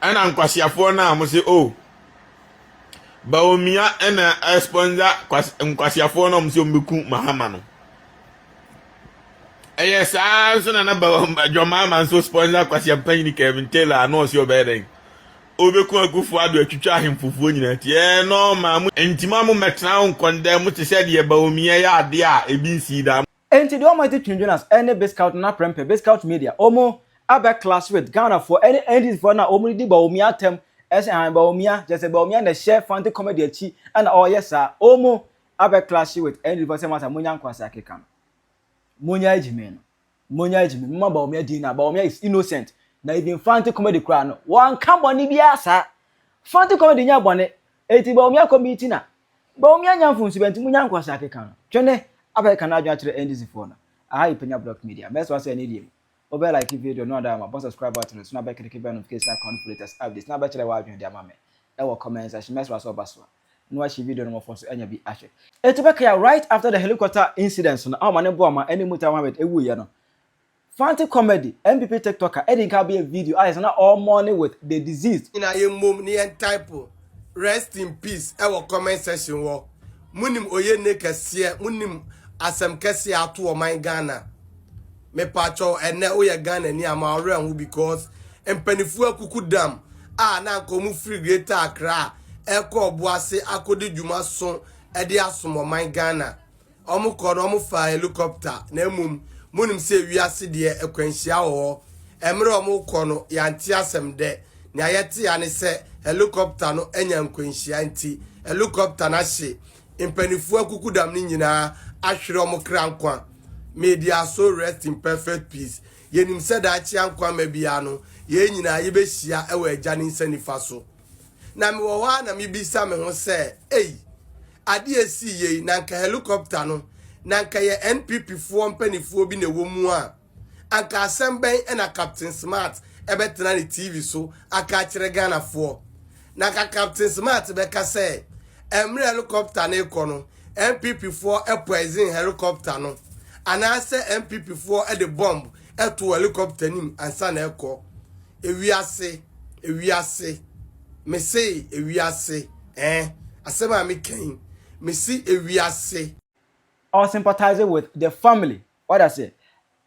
ana nkwasiafo na mo se oh Bawumia ena sponsor nkwasiafo na mo se ombeku mahama no yes so na Joma man so sponsor kwasiampa ni Kevin Taylor no se obeden obeku agufu ado atwitwa ahemfufuo nyina tie no ma mu entima mu metna nkonda mu te se de Bawumia ya ade a ebinsi da enti de Montie Twene Jonas any Bigscout na prempe Bigscout media omo aba class with Ghana for any NDC for na omo di Bawumia tem ese han Bawumia just Bawumia na share fancy comedy achi and oh yes sir omo aba class with NDC for say masa munya nkwasa akeka munya ejime no munya ejime mma Bawumia di na Bawumia is innocent na even fancy comedy kra no wan ka boni bia sa fancy comedy nya boni eti Bawumia committee na Bawumia nya mfunsu benti munya nkwasa akeka twene aba kana adwa kire NDC for na aha Penyah block media mess was any dem obe like video no other ma subscribe button so na be click notification icon for latest updates na be kire wa adwa dia ma me e wo comment section mess was obaso no wa video no mo for so anya bi ahwe etubeka right after the helicopter incident so na amane bo ama any muta Mohammed ewu ye no fancy comedy MPP TikToker edin ka be a video eyes na all morning with the disease ina ye mom ni en type rest in peace e wo comment section wo munim oye ne kase munim asem kase ato o man Ghana me pacho ene oye Ghana ni ama ore hu because empanifu akuku dam na komu free greater Accra eko obuase akodi djuma so e de asomo man Ghana omu ko no mu fa helicopter na emum munim se wiase de ekwanhia ho emre omu ko no yanti asem de na yete ya ne se helicopter no enya nkwanhia nti helicopter na hye empanifu akuku dam ni nyina ahwere omu krankwa media so rest in perfect peace yenim se da chi ankwa mabia no ye nyina ye behia e wa agya ne nsanifa so na me wo ha na me bisa me ho se ade esi ye na nka helicopter no na nka ye NPP fo mpanifuo bi na wo mu a anka asemben e na Captain Smart e betena ne TV so aka kire Ghana fo na ka Captain Smart be ka se emre helicopter na ikono NPP fo e poison helicopter no anase MPP for e the bomb e to helicopter nim ansa na ekọ ewiase me say ewiase asema me ken me see ewiase or sympathizing with the family what I say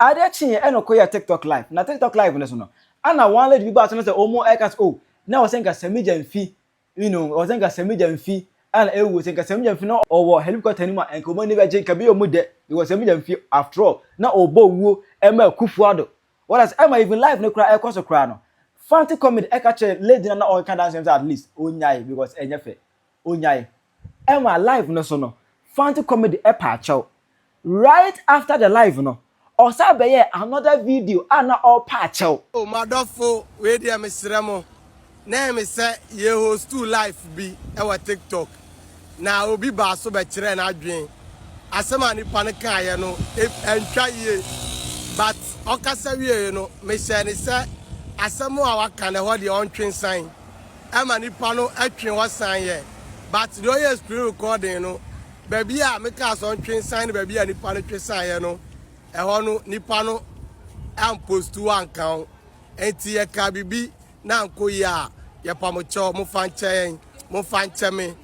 adechi e no koya TikTok live na TikTok live no so no ana one lady people say omo ekas oh na o senga semija mfi you know o senga semija mfi and ewu senga semija mfi no owo helicopter nim en komo ni be je kabi omu de because semija mfi after all na obo wuo ema kufuado what I say am even live no kra e so kra no fancy comedy e ka che lady na all can dance at least onyai because enyefe onyai ema live no so no fancy comedy e pa chow right after the live no or say another video and all pa chow oh madofo we dey mesremo na me say ye host to live bi e wa TikTok na obi ba so be kire na adwen asema ni panika ye no entwa ye but okasa wie no me say ni say asemo a waka na ho de ontwen san ama ni pa no atwen ho san ye but the oye screen recording no baby a me ka so ontwen san baby a ni pa no twen san ye no e ho no ni pa no am post one kan enti ye ka bibi na nko ya ye pa mo cho mo fan che me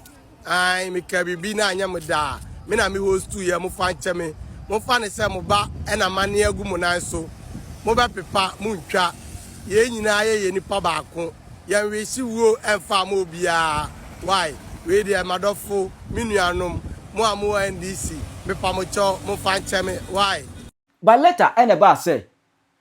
ai me ka bibi na anya me da me na me host ye mo fan che me mo fan se mo ba e na mane agu mo nan so mo ba pepa mo ntwa ye nyina ye ni pa ba ko ye we si wo emfa mo bia why we dey madofo minuanom mo amo NDC me pa mo cho mo fan che me why but later and about say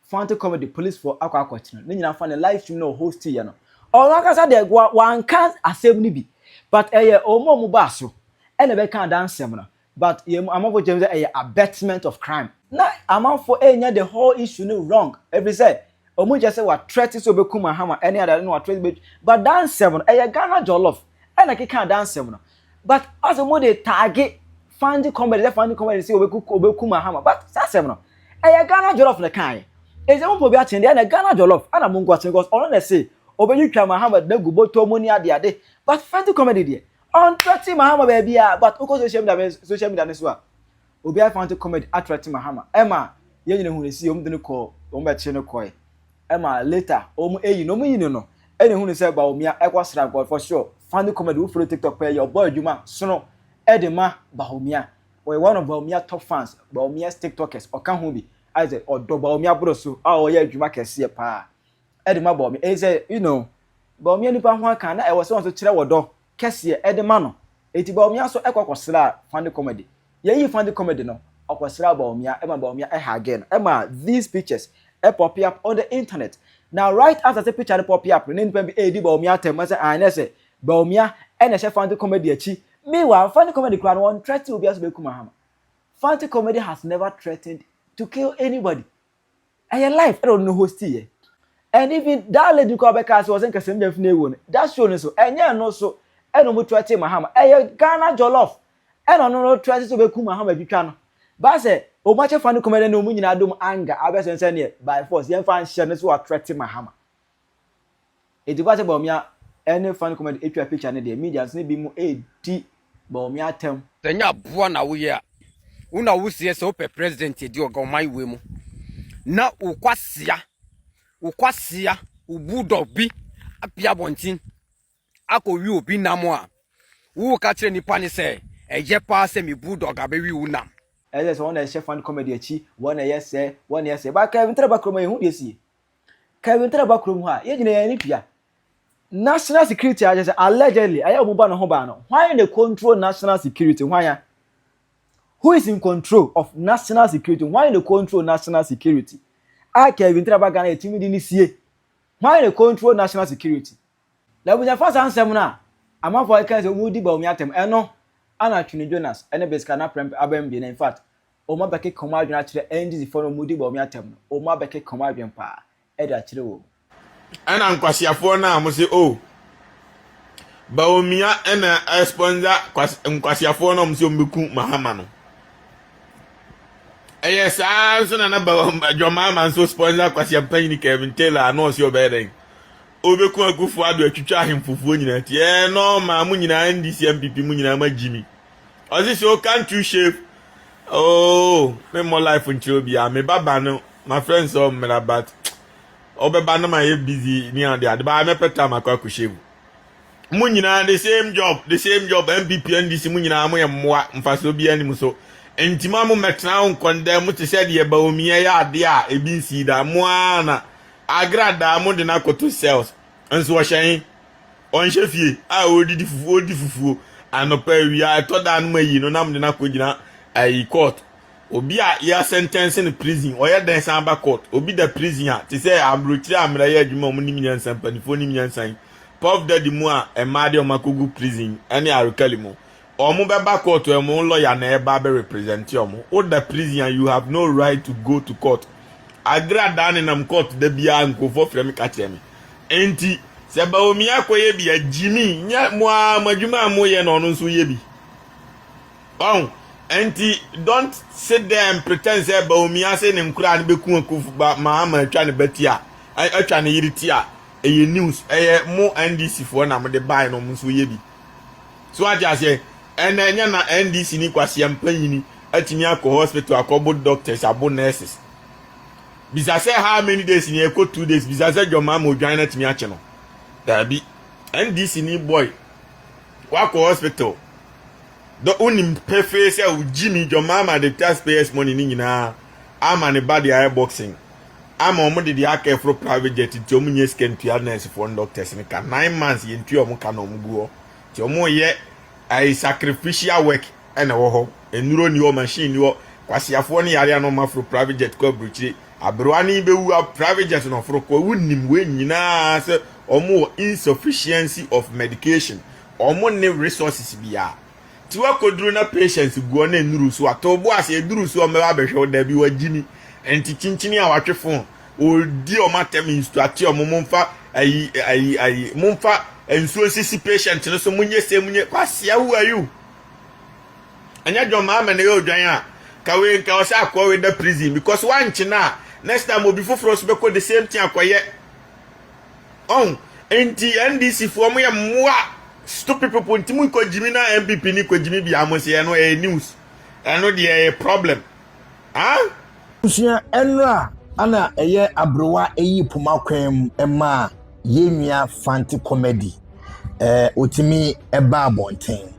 fancy comedy police for akwa kwatino ni nyina fan live stream no host ye no or akasa de one can asem ni bi but omo mu ba so and be can dance sem no but amafo James abetment of crime na amafo enya the whole issue no wrong every say omo just say what threat so be kuma hama any other no threat but dance sem no Ghana jollof and I can dance sem no but as omo dey target fancy comedy say obe kuma hama but sem no Ghana jollof na kan e omo bi atende na Ghana jollof ana mo ngwa because ono na say obe twa Muhammad na guboto mo ni ade but fancy comedy there on threatening Mahama baby but uko social media ne so a obi I found to comedy at threatening Mahama Emma ye nyine hu resi om de ne ko om be che ne koy Emma later om eyi no mo yin no any who say Bawumia Equasra God for sure. Funny comedy who follow TikTok pay your boy Juma Sono Edema Bawumia. We're one of Bawumia top fans, Bawumia's TikTokers, or can who be either or do Bawumia brosu, oh yeah, Juma can see a pa. Edema Bawumia, is a Bawumia nipa ho kan na e wo se won so kire wodo kese edema no eti Bawumia so ekokosra funny comedy ye funny comedy no okosra Bawumia e ma Bawumia e ha again e ma these pictures e pop up on the internet. Now right after the picture pop up ni nipa bi edi Bawumia tem say an say Bawumia e na she funny comedy achi meanwhile funny comedy crowd won threaten obi aso be kuma hama. Funny comedy has never threatened to kill anybody. And your life I don't know host here. And even that lady called because wasn't a same one. That show so and yeah no so I don't try to Mahama. Ghana Jollof. I don't know try to be Mahama Bicano. But say, oh much funny comedy no meaning I do anger. I was send here by force. Young fan shares who are threatening Mahama. It was about me any funny comedy if you picture and the media need be more AD Bawumia term. Then ya bwana we una wusie so pe president edi ogomai we mu. Na ukwasia ubudo bi apia bontin akowi obi namo a wo ka kire nipa ni se eje pa se mi bulldog abewi unam eze so one chef fan comedy achi one yes ba Kevin Traba krom e hu de si Kevin Traba krom ha ye gina ya ni pia national security agents allegedly aya omuba no ho ba no why they control national security why who is in control of national security why they control national security Kevin Traba Ghana team di ni sie why they control national security la bunya fa san sem na amafo e kan se mu di Bawumia tem eno ana Twene Jonas ene Bigscout na prem abem bi na in fact o ma beke koma adwena kire NDC for no mu di Bawumia tem o ma beke koma adwen pa e da kire wo ana nkwasiafo na mo se o Bawumia ena sponsor nkwasiafo na mo se o meku mahama no yes, I so na Joma man so sponsor kwasi Penyah Kevin Taylor no si obeden. Obeku agufu ado atwitwa ahemfufuo nyina tie no ma mu nyina NDC MPP mu nyina ma Jimmy. Ozi so can't you shave? Oh, me more life until be me baba no. My friends so me but obeba no my busy ni and the ba me peta makwa ku shave. Mu nyina the same job MPP NDC mu nyina mo ye mmoa mfaso bi anim so. Entima mo metra nkondem mo te se de Bawumia ya ade a ebi nsi da mo ana agrada mo de na koto sales enso wo hyen on hye a odidi fufuo anopa wi a to da no mayi no nam de na kogina ai court obi a ya sentence in prison o ya den san ba court obi da prison a te se amrotire amra ya adwuma mo nim nyansan panifo nim nyansan pop daddy mu a e ma de o makogu prison ani arukali mo omo beba court e mo lawyer na e ba be represent omo o the prison you have no right to go to court agrada ni nam court da bia nkofo frem ka kire me enti se Bawumia koye bia Jimmy nya mo amadwuma mo ye no nso ye bi bon enti don't sit there and pretend say Bawumia say ne nkura ne beku akufu ba ma atwa ne batia atwa ne yiriti a eye news eye mo NDC fo na mo de buy no nso ye bi so aja say enya na NDC ni kwasi ampanyini atimi akọ hospital akobo doctors abo nurses bisa say how many days ni eko 2 days bisa say Joma mo dwan na timi ache no dabi NDC ni boy wako hospital do unim pefe say Jimmy Joma ma the taxpayers money ni nyina ama ne body air boxing ama omo de aka for private jet ti omo nye scan to nurse for doctors ni ka 9 months ye ntu omo ka no omo guo ti omo ye ai sacrificial work ena wo ho enuro ni o machine ni o kwasiafo ni yare no ma for private jet ko abruchire abroani be wu private jet no for ko wunim we nyina se omo insufficiency of medication omo ne resources bia ti wa koduru na patients guo na enuru so atobo ase eduru so me ba behwe da bi wa Jimmy enti chinchini a watwefo o di o matem instruct o momfa ayi momfa ensuo sisi patient no so munye se munye kwasia wu ayu anya Joma ama ne yo dwan a kawe nka o sa akọ we da prison because one china next time obi foforo so be ko the same thing akoye on enti NDC fo mo ye mwa stupid people ntimu ko Jimmy na MPP ni ko Jimmy bi amose no e news eno de problem Usia enra ana eye abrowa eyi puma kwem ema yenua fanti comedy otimi eba abonten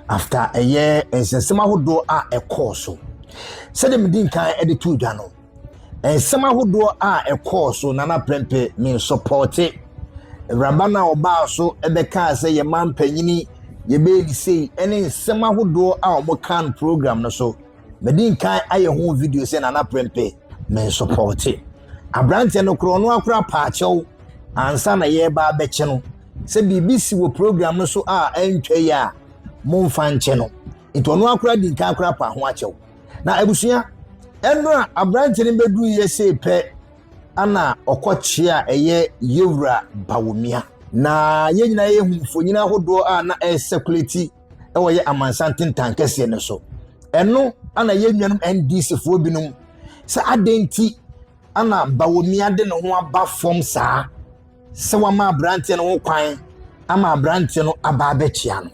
after a year ensema hodo a course so dem din kan editu dwa no ensema hodo a course nana prempe me support rabana oba so ebeka say ye man panyini ye be say ene ensema hodo a omokan program no so medin kan aye ho video say nana prempe me support abrante no kro no akura paachew ansa na ye ba beche no se BBC wo program no so a entwe ya momfa nche no into no akura din kan akura pa ho achew na ebusua eno abrante ne bedu ye se pe ana okochia eye yewura Bawumia na ye nyina ye humfo nyina hodo a na circulate ewo ye amansanten tankese ne so eno ana ye nwanum NDC fo binum sa adenti ana Bawumia de no ho aba form saa se wa ma abrante no ho kwan ama abrante no aba abechia no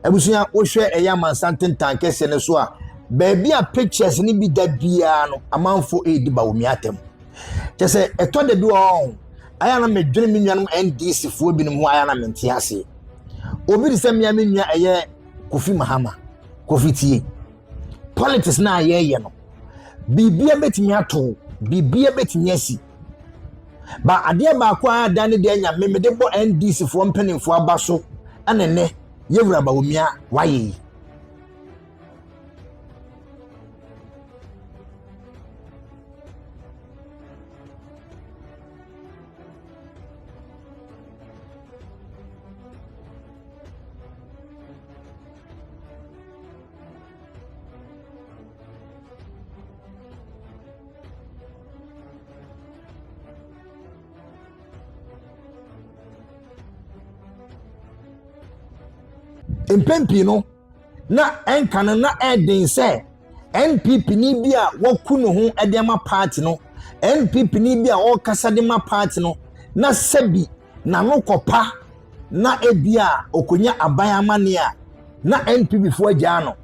ebusua wo hwe eye amansanten tankese ne so a baby a pictures ni bi da bia no amanfo edi Bawumia tem tese eto de bi o aya na medwene me nwanum NDC fo bi no ho aya na mente ase obi de se me nwa eye Kofi Mahama Kofi tie politics na ye no bibia betimi ato bibia betimi asi ba ade ba kwa ada ne de anya me de bo NDC fo mpanimfo abaso anene yewura Bawumia waye Impempi no na enkana na eden se NPP ni bia woku no ho edema party no NPP ni bia o kasa de ma party no na sebi na no kopa na ebia okonya aban amane a na NPP fo agya no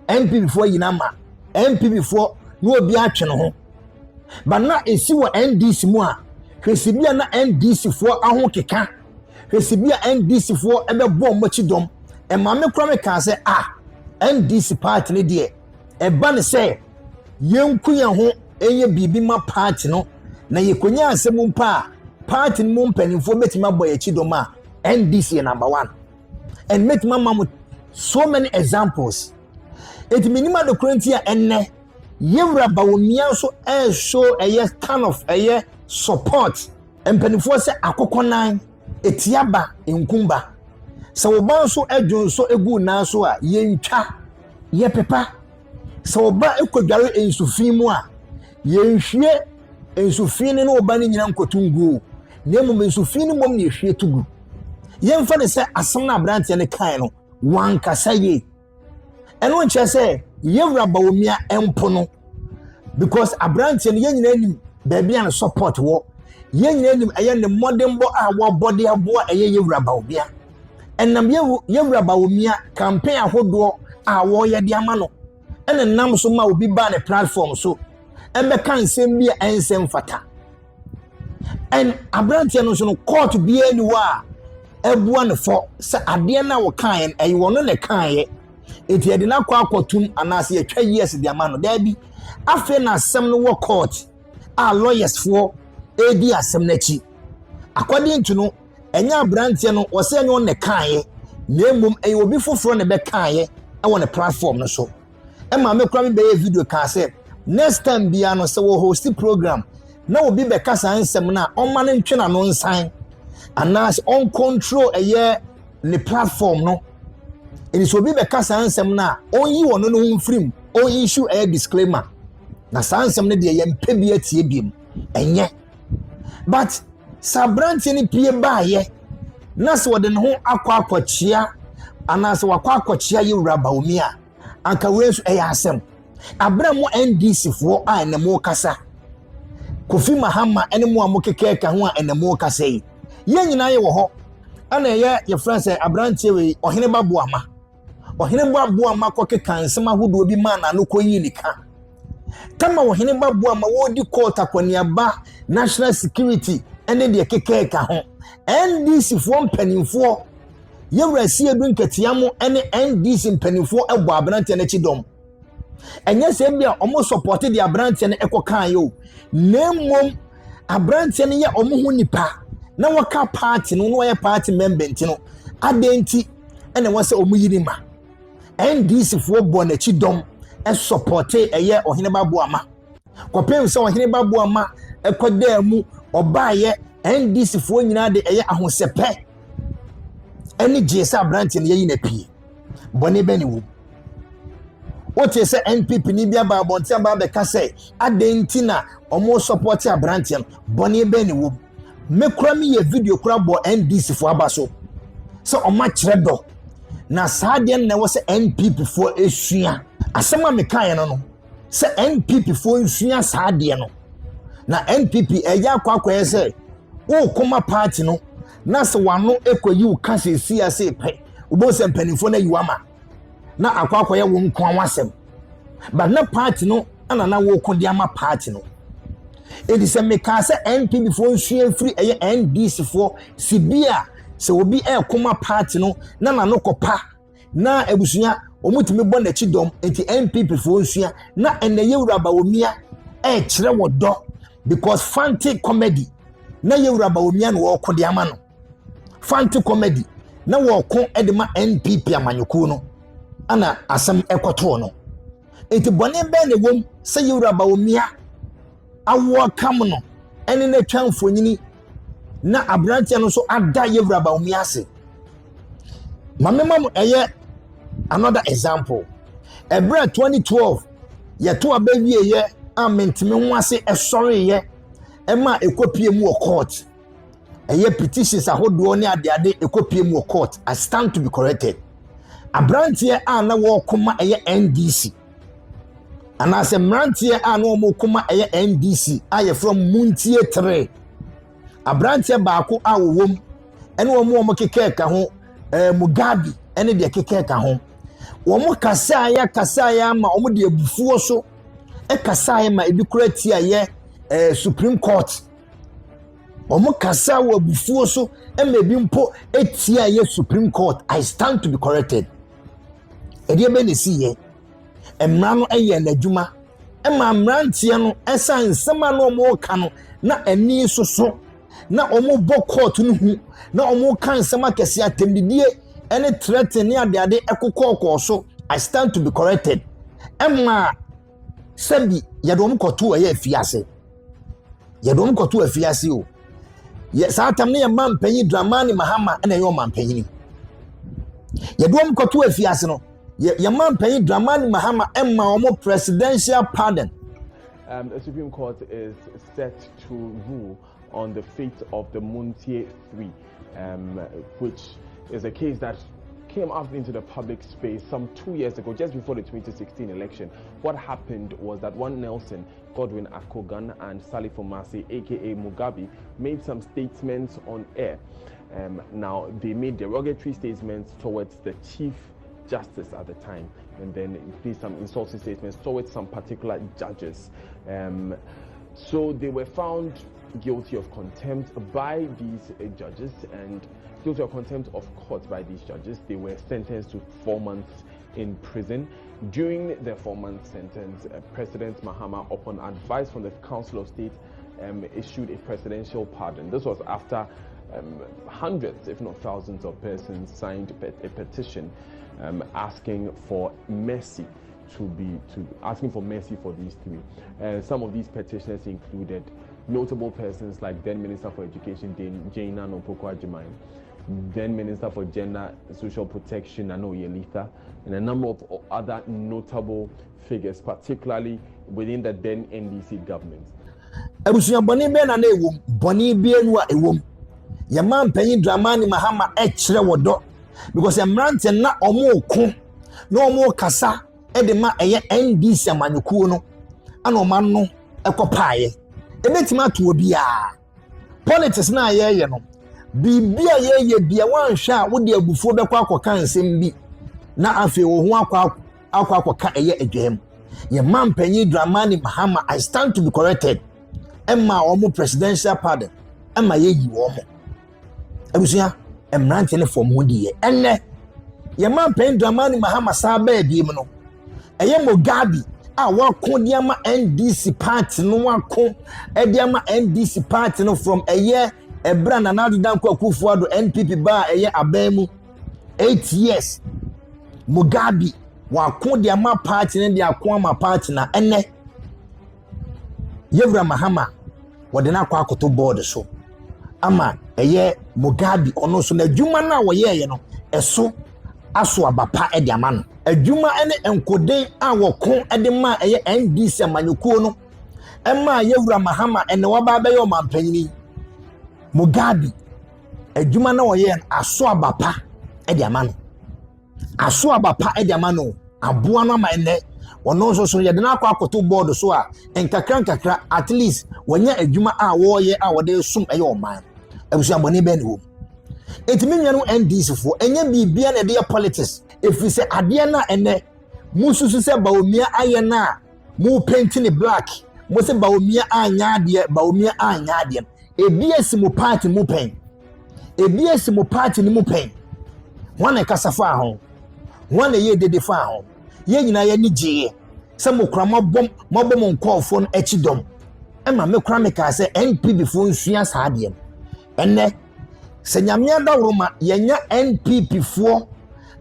NPP fo yinama NPP fo no obi atwe no ho ba na esi wo NDC mu a hwesibia na NDC fo aho keka hwesibia NDC fo ebebo machidom e mame kura me kan say NDC party ne de e ba ne say yenku ye ho enye bibi ma party no na yekonya asem mpa party mu mpanimfo metima boy achidom a NDC number 1 and metima mamu so many examples it minima the currency enne yewura Bawumia so show a kind of a support mpanimfo say akokonan etiaba enkumba so oba so edwon so egu na so a yentwa ye pepa so oba ekodware ensufin mu a yenhwie ensufin ne oba ne nyina nkotungu na mum ensufin ne mom ne hwie tugu yemfa ne se asem na abrante ne kan no wan kasaye eno nche se yewura Bawumia empo no because abrante ne yenyina anim baby an support wo yenyina anim eye ne modern bo a wo body aboa eye yewura Bawumia enam yewura Bawumia campaign ahodo a wo ye de ama no ene nam so ma obi ba ne platform so ebe kan sem bia ensem fata en abrante no so no court bia ni wa ebua ne fo se ade na wo kan e wono ne kan ye enti e de na kwa akotum anase ye twa years de ama no da bi afi na asem no wo court a lawyers for edi asem na chi according to no enya abrante no wo se enyo ne kan ye na mum e obi foforo ne be kan ye e wo ne platform no so e ma me kura me be video kan se next time bia no se wo host program na obi be kasa ansem na o ma ne ntwe no nsan anas on control ne platform no it is obi be kasa ansem na on yi wono no mfrim on issue a disclaimer na sansem ne de ye mpe bia tie biem enye but sabrante ni pie ba ye na so de ne ho akwakochia anas wakwakochia yewura Bawumia anka wesu asem abramo NDC fo a ne mo kasa Kofi Mahama ene mo amokeke ka ho a ene mo kasa yi ye nyina ye wo ho ana ye friend say abrante we ohene Bawumia ohene Bawumia kokeka nsema hodo bi ma na no koyi nika kama ohene Bawumia wo di court akwaniaba national security ene de keke ka ho NDC fo mpanimfo yewra si edu nketia mo ene NDC mpanimfo ebo abrante na chidom enye se bia omo support de abrante na ekokan yo nemmom abrante ne ye omo hu nipa na waka party no no ye party member ntino adenti ene wose omo yirima NDC fo bo na chidom e support eye ohene Bawumia kopem se ohene Bawumia ekoda mu obaye NDC fo nyina de eye ahosepe eni jesa abrante ne yi na pie bone beni wo wote se NPP ni bia ba bonte ba be ka se adenti na omo support abrante no bone beni wo mekura mi ye video kura bo NDC fo abaso se oma kire do na saade na wo se NPP fo esua asema mekaye no se NPP fo esua saade no na NPP eya kwakwa se wo koma party no na se wano ekoyi wo ka se siase pe ubo se mpanifo na yiwama na akwakwa ye wo nkwan wasem but na party no ana na wo ko dia ma party no edi se meka se NPP fo esua free eye NDC fo sibia se obi koma party no na no kopa na ebusunya omutimi bo na chidom enti NPP fo esua na eneye wura Bawumia kire wodo because fancy comedy na yewura Bawumia no wo ko de ama no fancy comedy na wo ko de ma NPP amanyoku no ana asem ekoto no enti bone be ne wom se yewura Bawumia awo kam no ene na twanfonyini na abrante no so ada yewura Bawumia se mamemam eye another example ebra 2012 ye to abawie ye amentime ho ase esori ye ema ekopie mu court eye petitions ahodo ne ade ekopie mu court I stand to be corrected abrantie na wo koma eye NDC anase mrantie na wo koma eye NDC aye from Montie 3 abrantie baako awowom ene wo keke ka ho Mugabi ene de keke ka ho wo kasaya ma wo de abufuo so kasaya ma ebi kurati aye Supreme Court omo kasa wo abufuo so emebi mpo etia ye Supreme Court I stand to be corrected edi ebe ne siye emra no eye na adwuma ema mrantie no esan nsema no omo ka no na ani soso na omo bo court no hu na omo kan nsema kese atemdidie ene threaten ne ade ekokọ so I stand to be corrected ema sabi yadom koto eye afiase yadom koto afiase o ye satam ne man panyi Dramani Mahama ene yo man panyi yadom koto afiase no ye man panyi Dramani Mahama emma omo presidential pardon. The Supreme Court is set to rule on the fate of the Montie 3, which is a case that came out into the public space some 2 years ago, just before the 2016 election. What happened was that one Nelson Godwin Akogan and Sally Fomasi, aka Mugabe, made some statements on air. Now, they made derogatory statements towards the Chief Justice at the time, and then made some insulting statements towards some particular judges. So they were found guilty of contempt by these judges and guilty of contempt of court by these judges. They were sentenced to 4 months in prison. During their 4-month sentence, President Mahama, upon advice from the Council of State, issued a presidential pardon. This was after hundreds, if not thousands, of persons signed a petition asking for mercy for these three. Some of these petitioners included notable persons like then Minister for Education Jane Nopoko-Agyemang, then Minister for Gender Social Protection Nano Yelitha, and a number of other notable figures, particularly within the then NDC government. Abusuya boni be na ewom boni bi enu a ewom ye man panyin Dramani Mahama kire wodo because emrante na omo ko na omo kasa e de ma eye NDC amanyuku no ana o man no ekopaaye ebetima to obi a politics na ye no bibia ye bia wan hwa wo de abufuo be kwa akoka nsem bi na afi wo ho akoka eye adwem ye man panyin Dramani Mahama I stand to be corrected. Emma omo presidential pardon ama yeyi wo mo abusua emrante ne fom ho die enne ye man pen dramani mahama sabe bi mu no eye Mugabe a wakon dia ma NDC party no wakon e dia ma NDC party no from eye ebra na nadu dan kwa Akufo-Addo NPP ba eye abamu 8 years Mugabe wakon dia ma party ne dia akon ma party na enne Yewura Mahama wode na kwa akoto board so ama eye Mugabe ono so na dwuma na wo ye no eso aso abapa e dia ma no adwuma ene enkoden a wokon ede ma eye NDC amanyukuo no ema Yewura Mahama ene waba be yo mampanyini Mugabe adwuma na wo ye aso abapa e dia ma no aso abapa e dia ma no aboa no ma ene wono so ye de na akwa akoto board so a enkakra at least wonya adwuma a wo ye a wode sum eye oman abusu abone be ne wo etimi nwa no NDC fo enye bibia na de politics if we say ade na ene mususu se Bawumia aye na mu paint ni black mo se Bawumia anya ade ebiesi mu party mu pen ebiesi mu party ni mu pen wana kasafa ho wana ye dede fa ho ye nyina ye ni jiye se mo kra mobom nkofo no achidom ema me kra me ka se NPP fo nsua sa ade enne se nyamia dawroma yenya NPP fo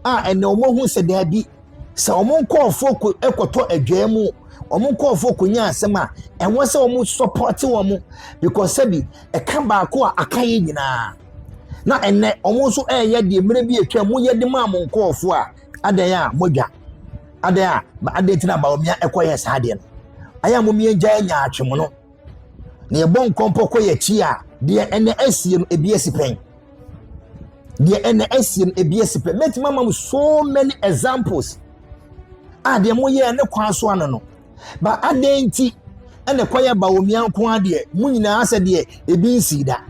a ene omohu se da bi se omonkofo ko ekoto adwamu omonkofo ko nya asema enwo se omo support wo because sabi e kan ba ko akaye nyina na enne omo so eye de mere bi etwa mo ye de ma monkofo a adan ya modwa adan a ba adan tina Bawumia ekoye sa ade no aya mo mi nja nya atwemo no na ye bon kompo ko ye chi a de ene asie no ebiesi pen the NSC ABS met mama so many examples de mo ye ne kwa so ano no ba adenti ene kwaya Bawumia nko ade mu nyina ase de ebi nsida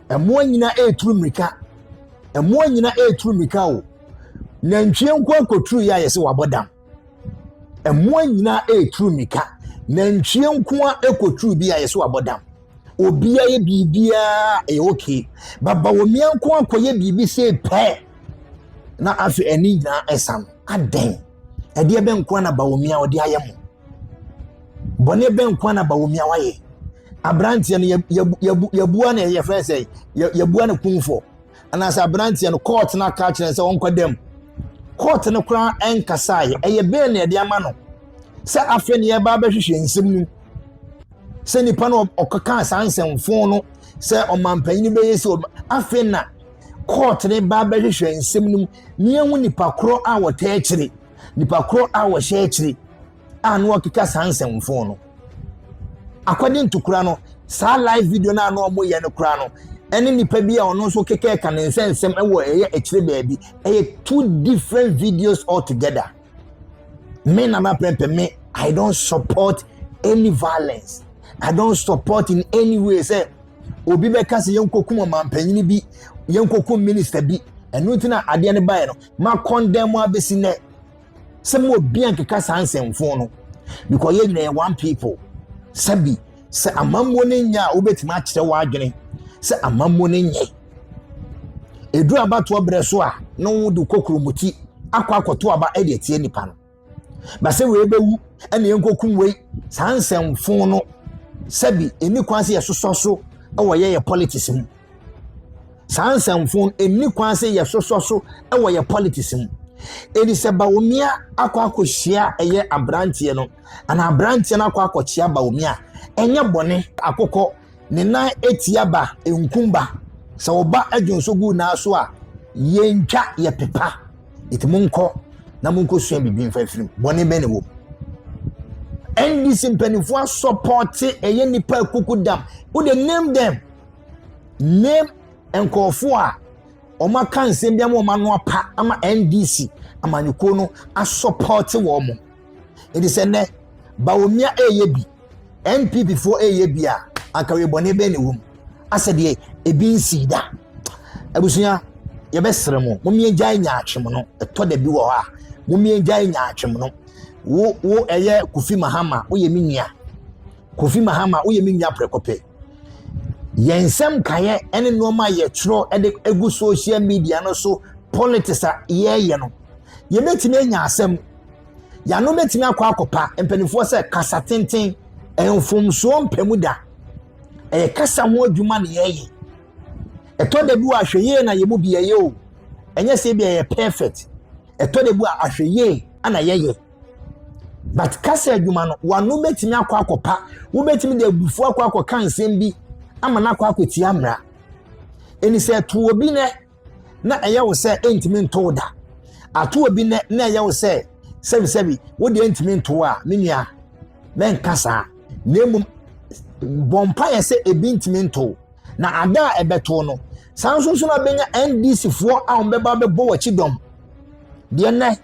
emo nyina etru mika o na ntwe nko akotru ya yese wabodam emo nyina etru mika na ntwe nko akotru bi ya yese wabodam obia ye bibia okay Bawumia nko akoye bibi se pe na afi eni nyina esam aden ede be nko na Bawumia odi ayem bone be nko na Bawumia waye abrantie no yabua na ye fe say yabua na kunfo anasa abrantie no court na ka kire say wonkodem court no kra enkasaye eye be na ede ama no se afi ne ye ba be hwehwe nsem nu se nipa no okaka sansemfo no se omampanyini be yesi afi na court ne ba be hwehwe nsem nu ne hu nipa kro a wota akire nipa kro a wo hye akire anu okika sansemfo no according to kura no sa live video na anu omo ye no kura no ene nipa bi a ono so keke ka ne nsensem ewo eye akire baabi eye two different videos altogether. Me na prempe me I don't support any violence. I don't support in any way say obi be ka se yenkokuma mampanyini bi yenkokum minister bi enu ntina ade ne bae no ma condemn abesi ne se mo bi ankeka sansemfo no because ye na one people sabi se amammo ne nya obetima akire wa adwene se amammo ne nya edu abato breso a no du kokrumuti akwakoto aba e de tie nipa no ba se we bewu ene yenkokum we sansemfo no sabi eni kwanse ye sososo ewo ye politics mu sansemfo eni kwanse ye sososo ewo ye politics mu eni se Bawumia akwakohia eye abrantie no ana abrantie na akwakohia Bawumia enye bone akokọ ne na etiaba enkumba se oba adwonsogu na so a yentwa ye pepa itimunko na munko sua bibi mfafiri bone be ne wo NDC mpenifo support eye nipa kukudam who they name them name enkofo a oma kan sembia mo ma no apa ama NDC amanyuko no a support wo mo it is ene Bawumia eye bi NPP fo eye bi a akawe bone be ne wom asede ebi nsida abusunya ye besere mo mumie gyan nya atwem no eto da bi wo ha mumie gyan nya atwem no wo eye Kofi Mahama wo ye minia Kofi Mahama wo ye minia prekope yensem kaye ene noma ye tro ede egu social media no so politics a ye no ye metime nya asem ya no metime akwa akopa empanifo se kasa tenten enfomso mpamuda kasa ho adwuma ne ye eto de bu ahweye na ye mu bi ye o enye se bi ye perfect eto de bu ahweye ana ye but kasa adwuma no wanu metime akwa akopa wo metime de abufu akwa akoka nsem bi ama na akwa akweti amra eni se to obi ne na eye wo se entimi nto da ato obi ne na eye wo se sebi wo de entimi nto a menua men kasa nemu bompa ye se ebi entimi nto na ada ebeto no sanso na benya NDC fo a ombeba bebo wachi dom de ne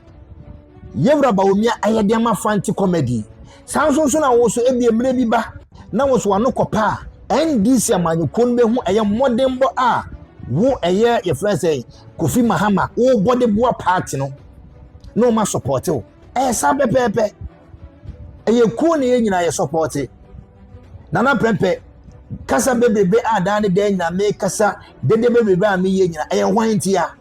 yewra Bawumia ayede ma fanti comedy sanso na wo so ebi emre bi ba na wo so wano kopa NDC amanyukon be hu eye modern bo a wo eye ye friend Kofi Mahama wo body boa party no ma support o sa pepepe eye ku ne ye nyina ye support nana prempe kasa bebebe ada ne de nyina me kasa dede bebebe a me ye nyina eye hwantia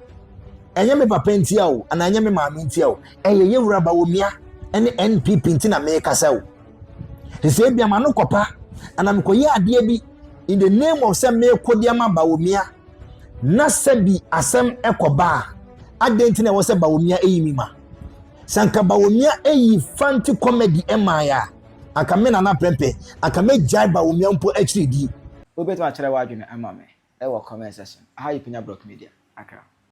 enye me papa ntia o ana enye me maame ntia o eye yewura Bawumia ene NPP ntina me kasa o se bia ma no kopa ana me koye ade bi in the name of some me kodiama Bawumia na sebi asem ekoba adenti na wo se Bawumia eyimima sanka Bawumia eyi fanti comedy emaya akame na prempe akame jai Bawumia mpo achiri di obeto a kire wa adwene ama me e wo comment section aha yi Penyah Block Media aka